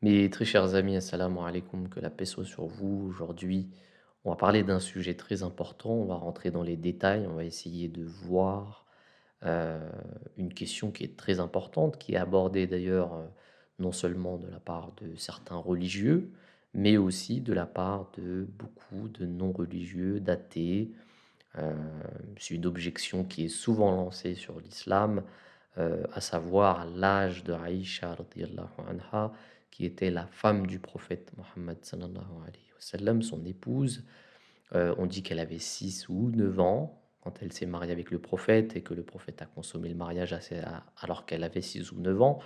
Mes très chers amis, assalamu alaikum, que la paix soit sur vous. Aujourd'hui, on va parler d'un sujet très important. On va rentrer dans les détails. On va essayer de voir euh, une question qui est très importante, qui est abordée d'ailleurs non seulement de la part de certains religieux, mais aussi de la part de beaucoup de non-religieux, d'athées. Euh, c'est une objection qui est souvent lancée sur l'islam, à savoir l'âge de Aïcha radiyallahu anha, qui était la femme du prophète Mohammed sallallahu alayhi wa sallam, son épouse. On dit qu'elle avait 6 ou 9 ans quand elle s'est mariée avec le prophète et que le prophète a consommé le mariage alors qu'elle avait 6 ou 9 ans.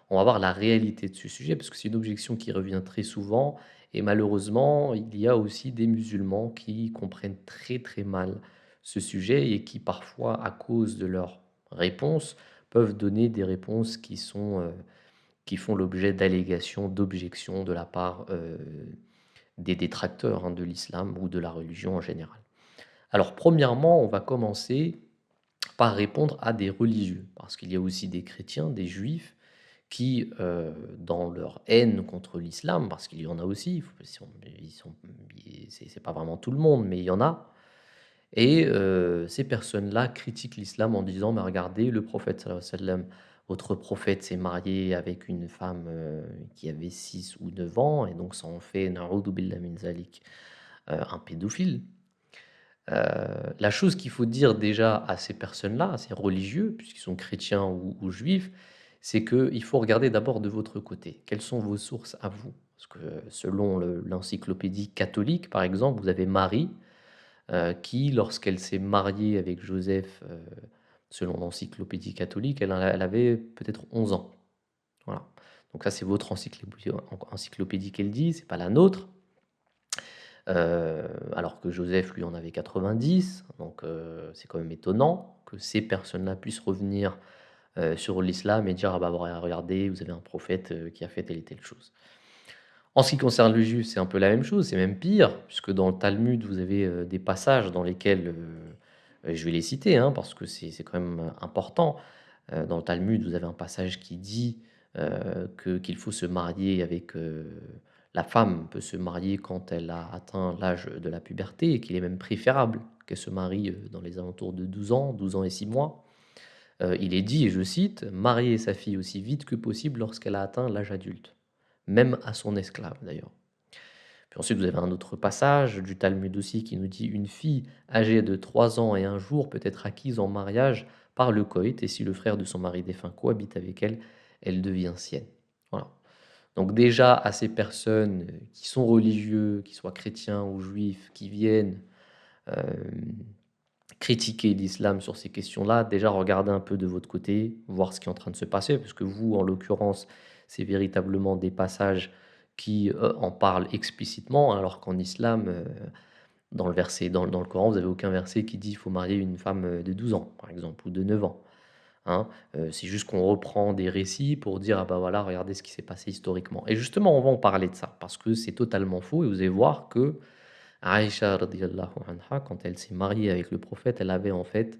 On va voir la réalité de ce sujet parce que c'est une objection qui revient très souvent et malheureusement, il y a aussi des musulmans qui comprennent très très mal ce sujet et qui parfois, à cause de leurs réponses, peuvent donner des réponses qui font l'objet d'allégations, d'objections de la part des détracteurs de l'islam ou de la religion en général. Alors, premièrement, on va commencer par répondre à des religieux, parce qu'il y a aussi des chrétiens, des juifs, qui, dans leur haine contre l'islam, parce qu'il y en a aussi, c'est pas vraiment tout le monde, mais il y en a, et ces personnes-là critiquent l'islam en disant: «Mais regardez, le prophète sallallahu alayhi wa sallam, votre prophète s'est marié avec une femme, qui avait 6 ou 9 ans et donc ça en fait, na'oudou billah min zalik, un pédophile». La chose qu'il faut dire déjà à ces personnes-là, à ces religieux, puisqu'ils sont chrétiens ou juifs, c'est qu'il faut regarder d'abord de votre côté. Quelles sont vos sources à vous? Parce que selon l'encyclopédie catholique, par exemple, vous avez Marie, qui, lorsqu'elle s'est mariée avec Joseph, selon l'encyclopédie catholique, elle avait peut-être 11 ans. Voilà. Donc ça, c'est votre encyclopédie qu'elle dit, c'est pas la nôtre. Alors que Joseph, lui, en avait 90, donc c'est quand même étonnant que ces personnes-là puissent revenir, sur l'islam et dire: «Ah bah, regardez, vous avez un prophète, qui a fait telle et telle chose». En ce qui concerne le juif, c'est un peu la même chose, c'est même pire, puisque dans le Talmud, vous avez, des passages dans lesquels, je vais les citer, hein, parce que c'est quand même, important. Dans le Talmud, vous avez un passage qui dit, qu'il faut se marier avec, la femme peut se marier quand elle a atteint l'âge de la puberté et qu'il est même préférable qu'elle se marie, dans les alentours de 12 ans et 6 mois. Il est dit et je cite: «Marier sa fille aussi vite que possible lorsqu'elle a atteint l'âge adulte», même à son esclave d'ailleurs. Puis ensuite, vous avez un autre passage du Talmud aussi qui nous dit: «Une fille âgée de 3 ans et un jour peut être acquise en mariage par le coït et si le frère de son mari défunt cohabite avec elle, elle devient sienne». Voilà. Donc déjà à ces personnes, qui sont religieux, qu'ils soient chrétiens ou juifs, qui viennent, hem, critiquer l'islam sur ces questions-là, déjà regardez un peu de votre côté, voir ce qui est en train de se passer, parce que vous, en l'occurrence, c'est véritablement des passages qui, en parlent explicitement, alors qu'en islam, dans le Coran, vous avez aucun verset qui dit: «Il faut marier une femme, de 12 ans», par exemple, ou de 9 ans, hein. C'est juste qu'on reprend des récits pour dire: «Ah bah, voilà, regardez ce qui s'est passé historiquement» et justement, on va en parler de ça, parce que c'est totalement faux et vous allez voir que Aïcha radiyallahu anha, quand elle s'est mariée avec le prophète, elle avait en fait,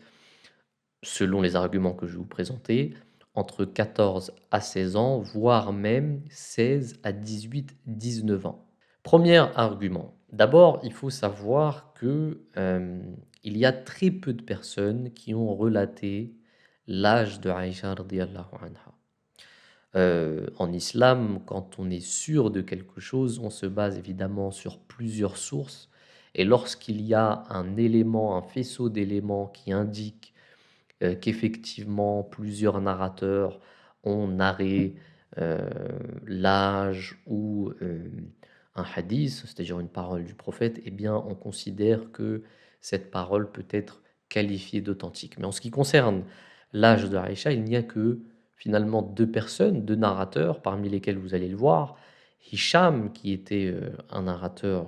selon les arguments que je vais vous présenter, entre 14 à 16 ans, voire même 16 à 18-19 ans. Premier argument. D'abord, il faut savoir que, il y a très peu de personnes qui ont relaté l'âge de Aïcha radiyallahu anha. En islam, quand on est sûr de quelque chose, on se base évidemment sur plusieurs sources et lorsqu'il y a un élément, un faisceau d'éléments qui indique, qu'effectivement plusieurs narrateurs ont narré, heu, l'âge ou, un hadith, c'est-à-dire une parole du prophète, eh bien, on considère que cette parole peut être qualifiée d'authentique. Mais en ce qui concerne l'âge de Aïcha, il n'y a que finalement 2 personnes, 2 narrateurs, parmi lesquels vous allez le voir, Hicham qui était, un narrateur,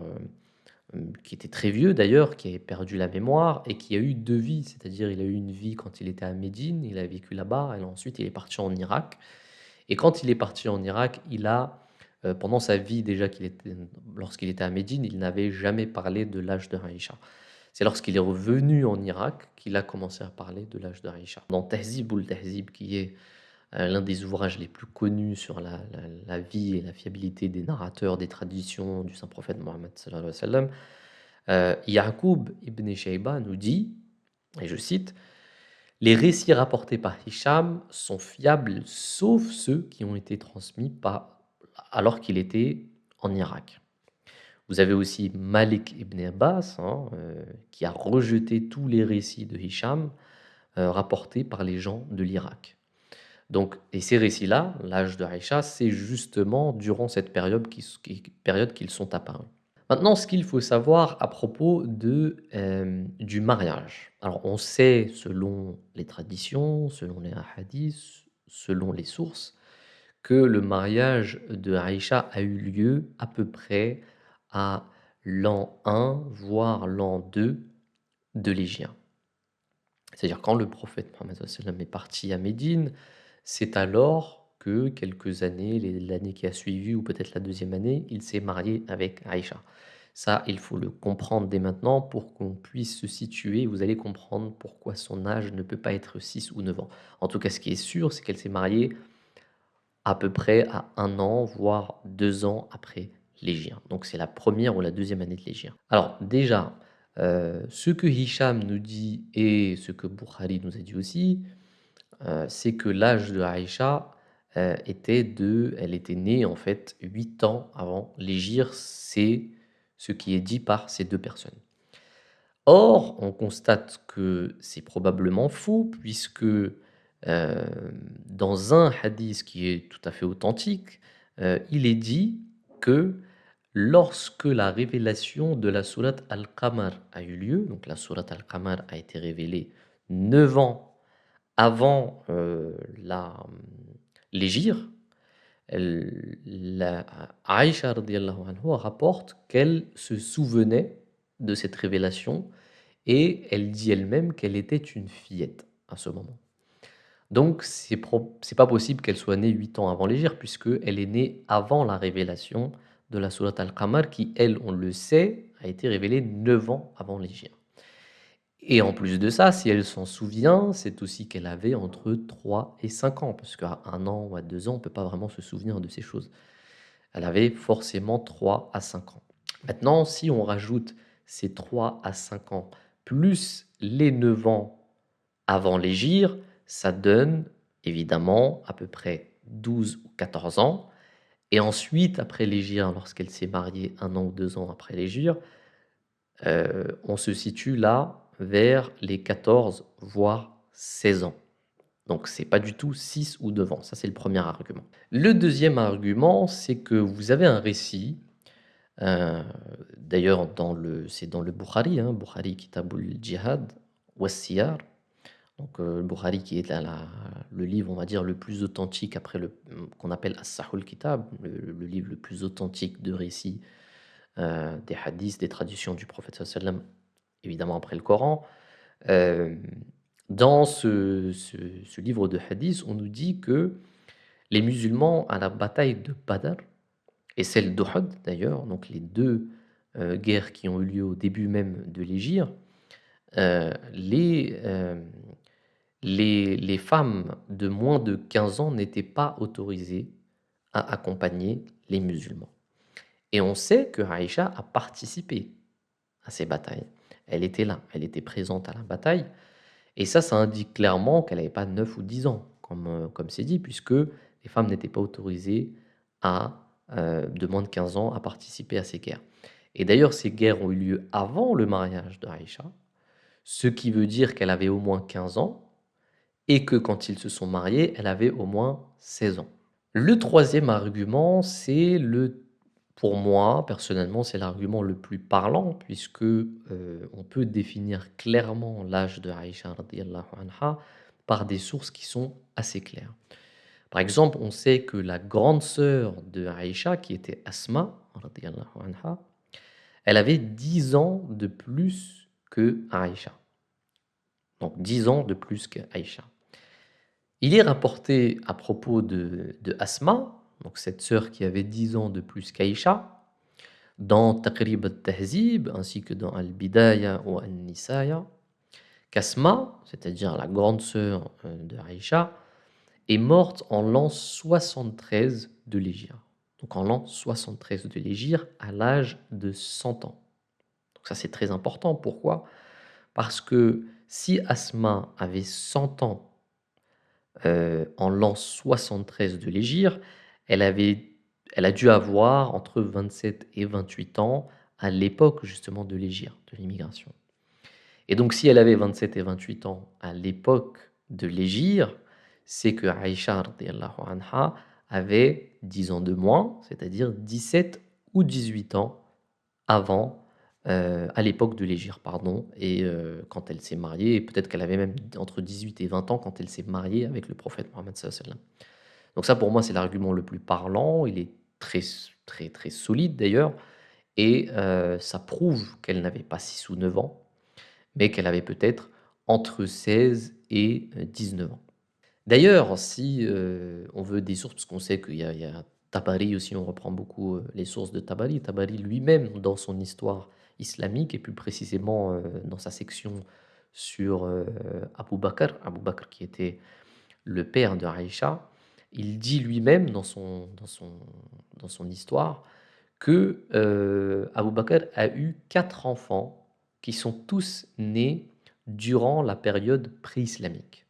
qui était très vieux d'ailleurs, qui avait perdu la mémoire et qui a eu 2 vies. C'est-à-dire il a eu une vie quand il était à Médine, il a vécu là-bas et ensuite il est parti en Irak et quand il est parti en Irak, il a, pendant sa vie déjà lorsqu'il était à Médine, il n'avait jamais parlé de l'âge de Aïcha. C'est lorsqu'il est revenu en Irak qu'il a commencé à parler de l'âge de Aïcha. Dans Tahzib ou le Tahzib qui est, l'un des ouvrages les plus connus sur la vie et la fiabilité des narrateurs des traditions du saint prophète Mohammed sallallahu alayhi wa sallam, Ya'qub ibn Shayba nous dit, et je cite: «Les récits rapportés par Hicham sont fiables, sauf ceux qui ont été transmis alors qu'il était en Irak». Vous avez aussi Malik ibn Abbas, hein, qui a rejeté tous les récits de Hicham, rapportés par les gens de l'Irak. Donc, et ces récits-là, l'âge de Aïcha, c'est justement durant cette période qu'ils sont apparus. Maintenant, ce qu'il faut savoir à propos du mariage. Alors, on sait, selon les traditions, selon les hadiths, selon les sources, que le mariage de Aïcha a eu lieu à peu près à l'an 1, voire l'an 2 de l'Hégire. C'est-à-dire quand le prophète Mohammed sallallahu alayhi wa sallam est parti à Médine, c'est alors que quelques années, l'année qui a suivi ou peut-être la deuxième année, il s'est marié avec Aïcha. Ça, il faut le comprendre dès maintenant pour qu'on puisse se situer. Vous allez comprendre pourquoi son âge ne peut pas être 6 ou 9 ans. En tout cas, ce qui est sûr, c'est qu'elle s'est mariée à peu près à 1 an, voire 2 ans après l'hégire. Donc c'est la première ou la deuxième année de l'hégire. Alors déjà, ce que Hicham nous dit et ce que Bukhari nous a dit aussi, c'est que l'âge de Aïcha, elle était née en fait 8 ans avant l'hégire, c'est ce qui est dit par ces 2 personnes. Or, on constate que c'est probablement faux puisque, dans un hadith qui est tout à fait authentique, il est dit que lorsque la révélation de la sourate Al-Qamar a eu lieu, donc la sourate Al-Qamar a été révélée 9 ans avant, l'hégire, Aïcha radhiyallahu anha rapporte qu'elle se souvenait de cette révélation et elle dit elle-même qu'elle était une fillette à ce moment. Donc c'est pas possible qu'elle soit née 8 ans avant l'hégire puisqu'elle est née avant la révélation de la sourate Al-Qamar qui, elle, on le sait, a été révélée 9 ans avant l'hégire. Et en plus de ça, si elle s'en souvient, c'est aussi qu'elle avait entre 3 et 5 ans, parce qu'à 1 an ou à 2 ans, on ne peut pas vraiment se souvenir de ces choses. Elle avait forcément 3 à 5 ans. Maintenant, si on rajoute ces 3 à 5 ans, plus les 9 ans avant l'hégire, ça donne évidemment à peu près 12 ou 14 ans. Et ensuite, après l'hégire, lorsqu'elle s'est mariée 1 an ou 2 ans après l'hégire, on se situe là vers les 14 voire 16 ans. Donc c'est pas du tout 6 ou 9 ans, ça c'est le premier argument. Le deuxième argument, c'est que vous avez un récit, heu, d'ailleurs c'est dans le Bukhari, hein, Bukhari Kitabul Djihad was-Siyar, donc le Bukhari qui est le livre, on va dire, le plus authentique après qu'on appelle As-Sahul Kitab, le livre le plus authentique de récits, des hadiths, des traditions du prophète sallallahu alayhi wa sallam, évidemment après le Coran. Hem, dans ce livre de hadiths, on nous dit que les musulmans à la bataille de Badr et celle d'Uhud d'ailleurs, donc les 2 guerres qui ont eu lieu au début même de l'hégire, heu, les, hem, les femmes de moins de 15 ans n'étaient pas autorisées à accompagner les musulmans. Et on sait que Aïcha a participé à ces batailles. Elle était là, elle était présente à la bataille et ça indique clairement qu'elle n'avait pas 9 ou 10 ans comme c'est dit puisque les femmes n'étaient pas autorisées de moins de 15 ans à participer à ces guerres. Et d'ailleurs ces guerres ont eu lieu avant le mariage de Aïcha, ce qui veut dire qu'elle avait au moins 15 ans et que quand ils se sont mariés, elle avait au moins 16 ans. Le troisième argument, pour moi, personnellement, c'est l'argument le plus parlant puisque, on peut définir clairement l'âge de Aïcha radhiyallahu anha par des sources qui sont assez claires. Par exemple, on sait que la grande sœur de Aïcha, qui était Asma radhiyallahu anha, elle avait 10 ans de plus que Aïcha. Donc 10 ans de plus qu'Aïcha. Il est rapporté à propos de Asma, donc cette sœur qui avait 10 ans de plus qu'Aïcha, dans Taqrib al-Tahzib ainsi que dans Al-Bidaya ou An-Nisaya, qu'Asma, c'est-à-dire la grande sœur de Aïcha, est morte en l'an 73 de l'hégire. Donc en l'an 73 de l'hégire, à l'âge de 100 ans. Donc ça, c'est très important. Pourquoi? Parce que si Asma avait 100 ans en l'an 73 de l'hégire, elle avait elle a dû avoir entre 27 et 28 ans à l'époque justement de l'hégire, de l'immigration. Et donc si elle avait 27 et 28 ans à l'époque de l'hégire, c'est que Aïcha radhiyallahu anha avait 10 ans de moins, c'est-à-dire 17 ou 18 ans avant, à l'époque de l'hégire, pardon, et quand elle s'est mariée, et peut-être qu'elle avait même entre 18 et 20 ans quand elle s'est mariée avec le prophète Mohammed sallallahu alayhi wa sallam. Donc ça, pour moi, c'est l'argument le plus parlant. Il est très, très, très solide d'ailleurs, et ça prouve qu'elle n'avait pas 6 ou 9 ans, mais qu'elle avait peut-être entre 16 et 19 ans. D'ailleurs, si on veut des sources, parce qu'on sait qu'il y a Tabari aussi, on reprend beaucoup les sources de Tabari. Tabari lui-même, dans son histoire islamique, et plus précisément dans sa section sur Abu Bakr qui était le père de Aïcha, il dit lui-même dans son histoire que Abu Bakr a eu 4 enfants qui sont tous nés durant la période pré-islamique.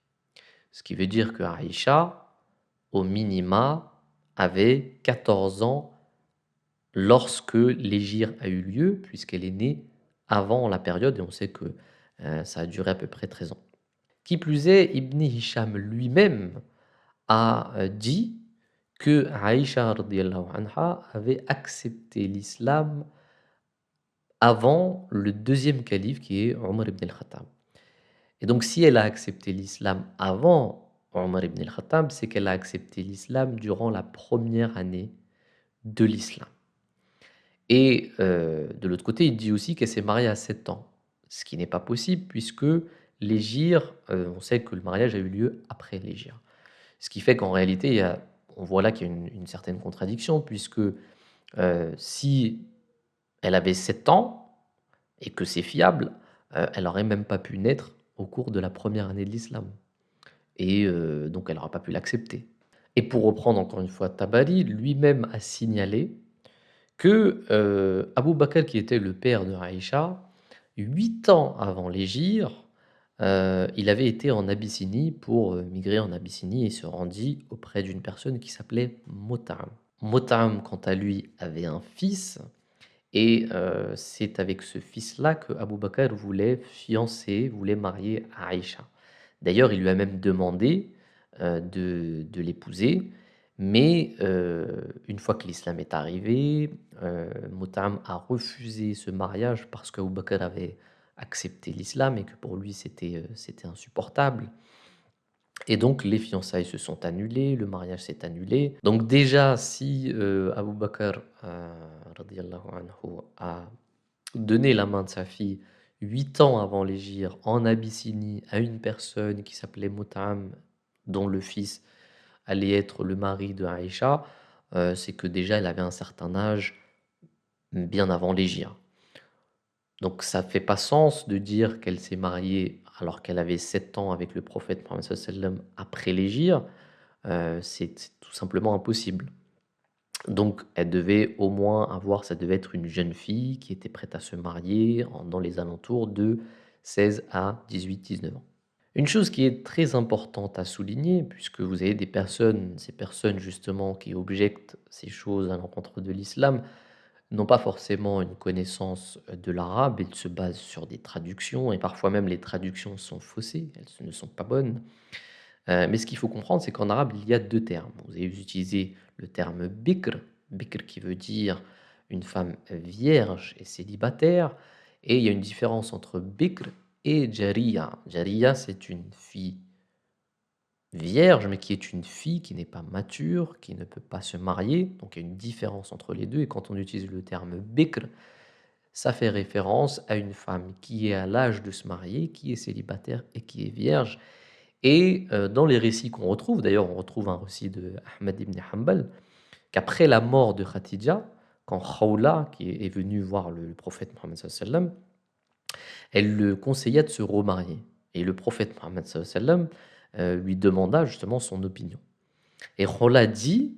Ce qui veut dire que Aïcha, au minima, avait 14 ans lorsque l'hégire a eu lieu, puisqu'elle est née avant la période, et on sait que ça a duré à peu près 13 ans. Qui plus est, Ibn Hisham lui-même a dit que Aïcha radhiyallahu anha avait accepté l'islam avant le deuxième calife qui est Omar ibn al-Khattab. Et donc si elle a accepté l'islam avant Omar ibn al-Khattab, c'est qu'elle a accepté l'islam durant la première année de l'islam. Et de l'autre côté, il dit aussi qu'elle s'est mariée à 7 ans, ce qui n'est pas possible puisque l'hégire, on sait que le mariage a eu lieu après l'hégire. Ce qui fait qu'en réalité, on voit là qu'il y a une certaine contradiction puisque si elle avait 7 ans et que c'est fiable, elle n'aurait même pas pu naître au cours de la première année de l'islam. Et donc elle n'aura pas pu l'accepter. Et pour reprendre encore une fois Tabari, lui-même a signalé que Abu Bakr, qui était le père de Aïcha, 8 ans avant l'hégire, il avait été en Abyssinie pour migrer en Abyssinie et se rendit auprès d'une personne qui s'appelait Mot'am. Mot'am, quant à lui, avait un fils, et c'est avec ce fils-là que Abu Bakr voulait fiancer, voulait marier Aïcha. D'ailleurs, il lui a même demandé de l'épouser, mais une fois que l'islam est arrivé, Mot'am a refusé ce mariage parce qu'Abu Bakr avait accepté l'islam et que pour lui c'était insupportable. Et donc les fiançailles se sont annulées, le mariage s'est annulé. Donc déjà, si Abu Bakr radiyallahu anhu, a donné la main de sa fille 8 ans avant l'hégire en Abyssinie à une personne qui s'appelait Mot'am, dont le fils allait être le mari de Aïcha, c'est que déjà elle avait un certain âge bien avant l'hégire. Donc ça fait pas sens de dire qu'elle s'est mariée alors qu'elle avait 7 ans avec le prophète Mohammed sallallahu alayhi wa sallam après l'hégire, c'est tout simplement impossible. Donc elle devait au moins avoir ça devait être une jeune fille qui était prête à se marier dans les alentours de 16 à 18-19 ans. Une chose qui est très importante à souligner, puisque vous avez ces personnes justement qui objectent ces choses à l'encontre de l'islam, n'ont pas forcément une connaissance de l'arabe, elles se basent sur des traductions et parfois même les traductions sont faussées, elles ne sont pas bonnes. Mais ce qu'il faut comprendre, c'est qu'en arabe, il y a 2 termes. Vous avez utilisé le terme bikr, bikr qui veut dire une femme vierge et célibataire, et il y a une différence entre bikr et jariya. Jariya, c'est une fille vierge, mais qui est une fille qui n'est pas mature, qui ne peut pas se marier. Donc il y a une différence entre les deux. Et quand on utilise le terme bikr, ça fait référence à une femme qui est à l'âge de se marier, qui est célibataire et qui est vierge. Et dans les récits qu'on retrouve, d'ailleurs on retrouve un récit de Ahmad ibn Hanbal, qu'après la mort de Khadija, quand Khawla, qui est venue voir le prophète Mohammed sallallahu alayhi wa sallam, elle le conseilla de se remarier. Et le prophète Mohammed sallallahu alayhi wa sallam lui demanda justement son opinion. Et Khola dit: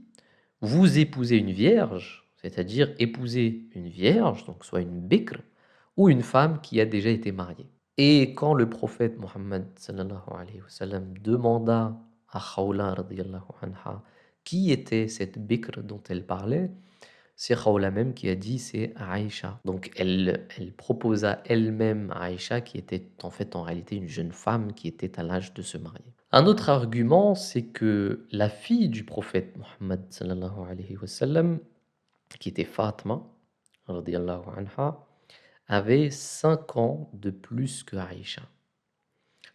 «Vous épousez une vierge», c'est-à-dire épouser une vierge, donc soit une bikr ou une femme qui a déjà été mariée. Et quand le prophète Mohammed sallallahu alayhi wa sallam demanda à Khawla radiyallahu anha qui était cette bikr dont elle parlait, c'est Khawla même qui a dit: «C'est Aïcha». Donc elle proposa elle-même à Aïcha qui était en fait en réalité une jeune femme qui était à l'âge de se marier. Un autre argument, c'est que la fille du prophète Mohammed sallallahu alayhi wa sallam, qui était Fatma radiyallahu anha, avait 5 ans de plus que Aïcha.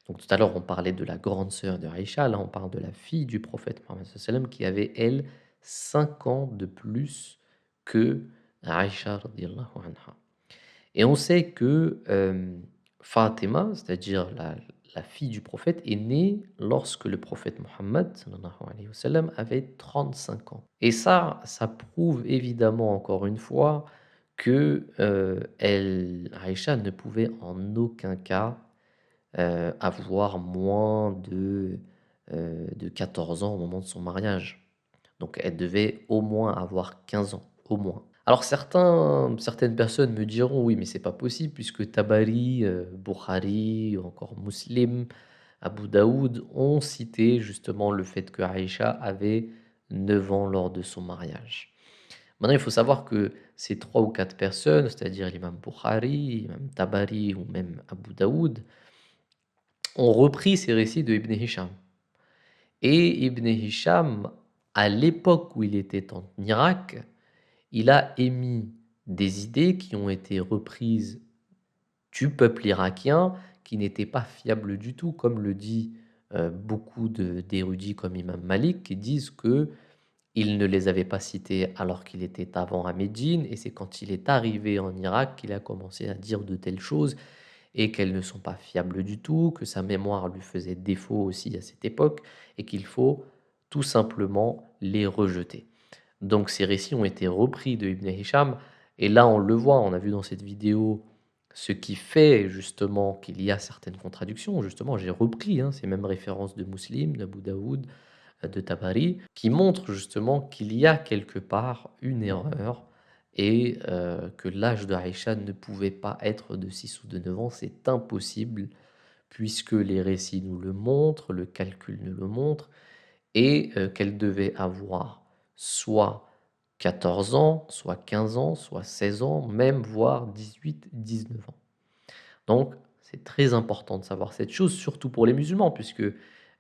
Donc tout à l'heure, on parlait de la grande sœur de Aïcha, là on parle de la fille du prophète Mohammed sallallahu alayhi wa sallam qui avait elle 5 ans de plus que Aïcha radiyallahu anha. Et on sait que Fatima, c'est-à-dire la fille du prophète, est née lorsque le prophète Mohammed sallallahu alayhi wa sallam avait 35 ans. Et ça prouve évidemment encore une fois que Aïcha ne pouvait en aucun cas avoir moins de 14 ans au moment de son mariage. Donc elle devait au moins avoir 15 ans, au moins. Alors certaines personnes me diront: «Oui, mais c'est pas possible puisque Tabari, Bukhari ou encore Muslim, Abu Daoud ont cité justement le fait que Aïcha avait 9 ans lors de son mariage». Maintenant, il faut savoir que ces 3 ou 4 personnes, c'est-à-dire l'imam Bukhari, l'imam Tabari ou même Abu Daoud, ont repris ces récits de Ibn Hisham. Et Ibn Hisham, à l'époque où il était en Irak, il a émis des idées qui ont été reprises du peuple irakien, qui n'étaient pas fiables du tout, comme le dit beaucoup d'érudits comme Imam Malik, qui disent que il ne les avait pas citées alors qu'il était avant à Médine, et c'est quand il est arrivé en Irak qu'il a commencé à dire de telles choses, et qu'elles ne sont pas fiables du tout, que sa mémoire lui faisait défaut aussi à cette époque, et qu'il faut tout simplement les rejeter. Donc ces récits ont été repris de Ibn Hisham, et là on le voit, on a vu dans cette vidéo ce qui fait justement qu'il y a certaines contradictions. Justement, j'ai repris ces mêmes références de Muslim, d'Abu Daoud, de Tabari, qui montrent justement qu'il y a quelque part une erreur et que l'âge de Aïcha ne pouvait pas être de 6 ou de 9 ans, c'est impossible puisque les récits nous le montrent, le calcul nous le montre, et qu'elle devait avoir soit 14 ans, soit 15 ans, soit 16 ans, même voire 18-19 ans. Donc c'est très important de savoir cette chose, surtout pour les musulmans, puisque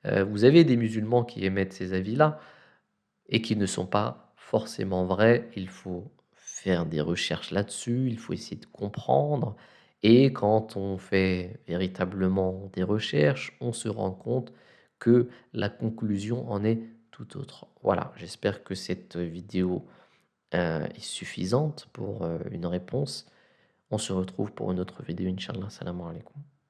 vous avez des musulmans qui émettent ces avis-là et qui ne sont pas forcément vrais. Il faut faire des recherches là-dessus, il faut essayer de comprendre, et quand on fait véritablement des recherches, on se rend compte que la conclusion en est tout autre. Voilà, j'espère que cette vidéo est suffisante pour une réponse. On se retrouve pour une autre vidéo, Inch'Allah. Salam alaikum.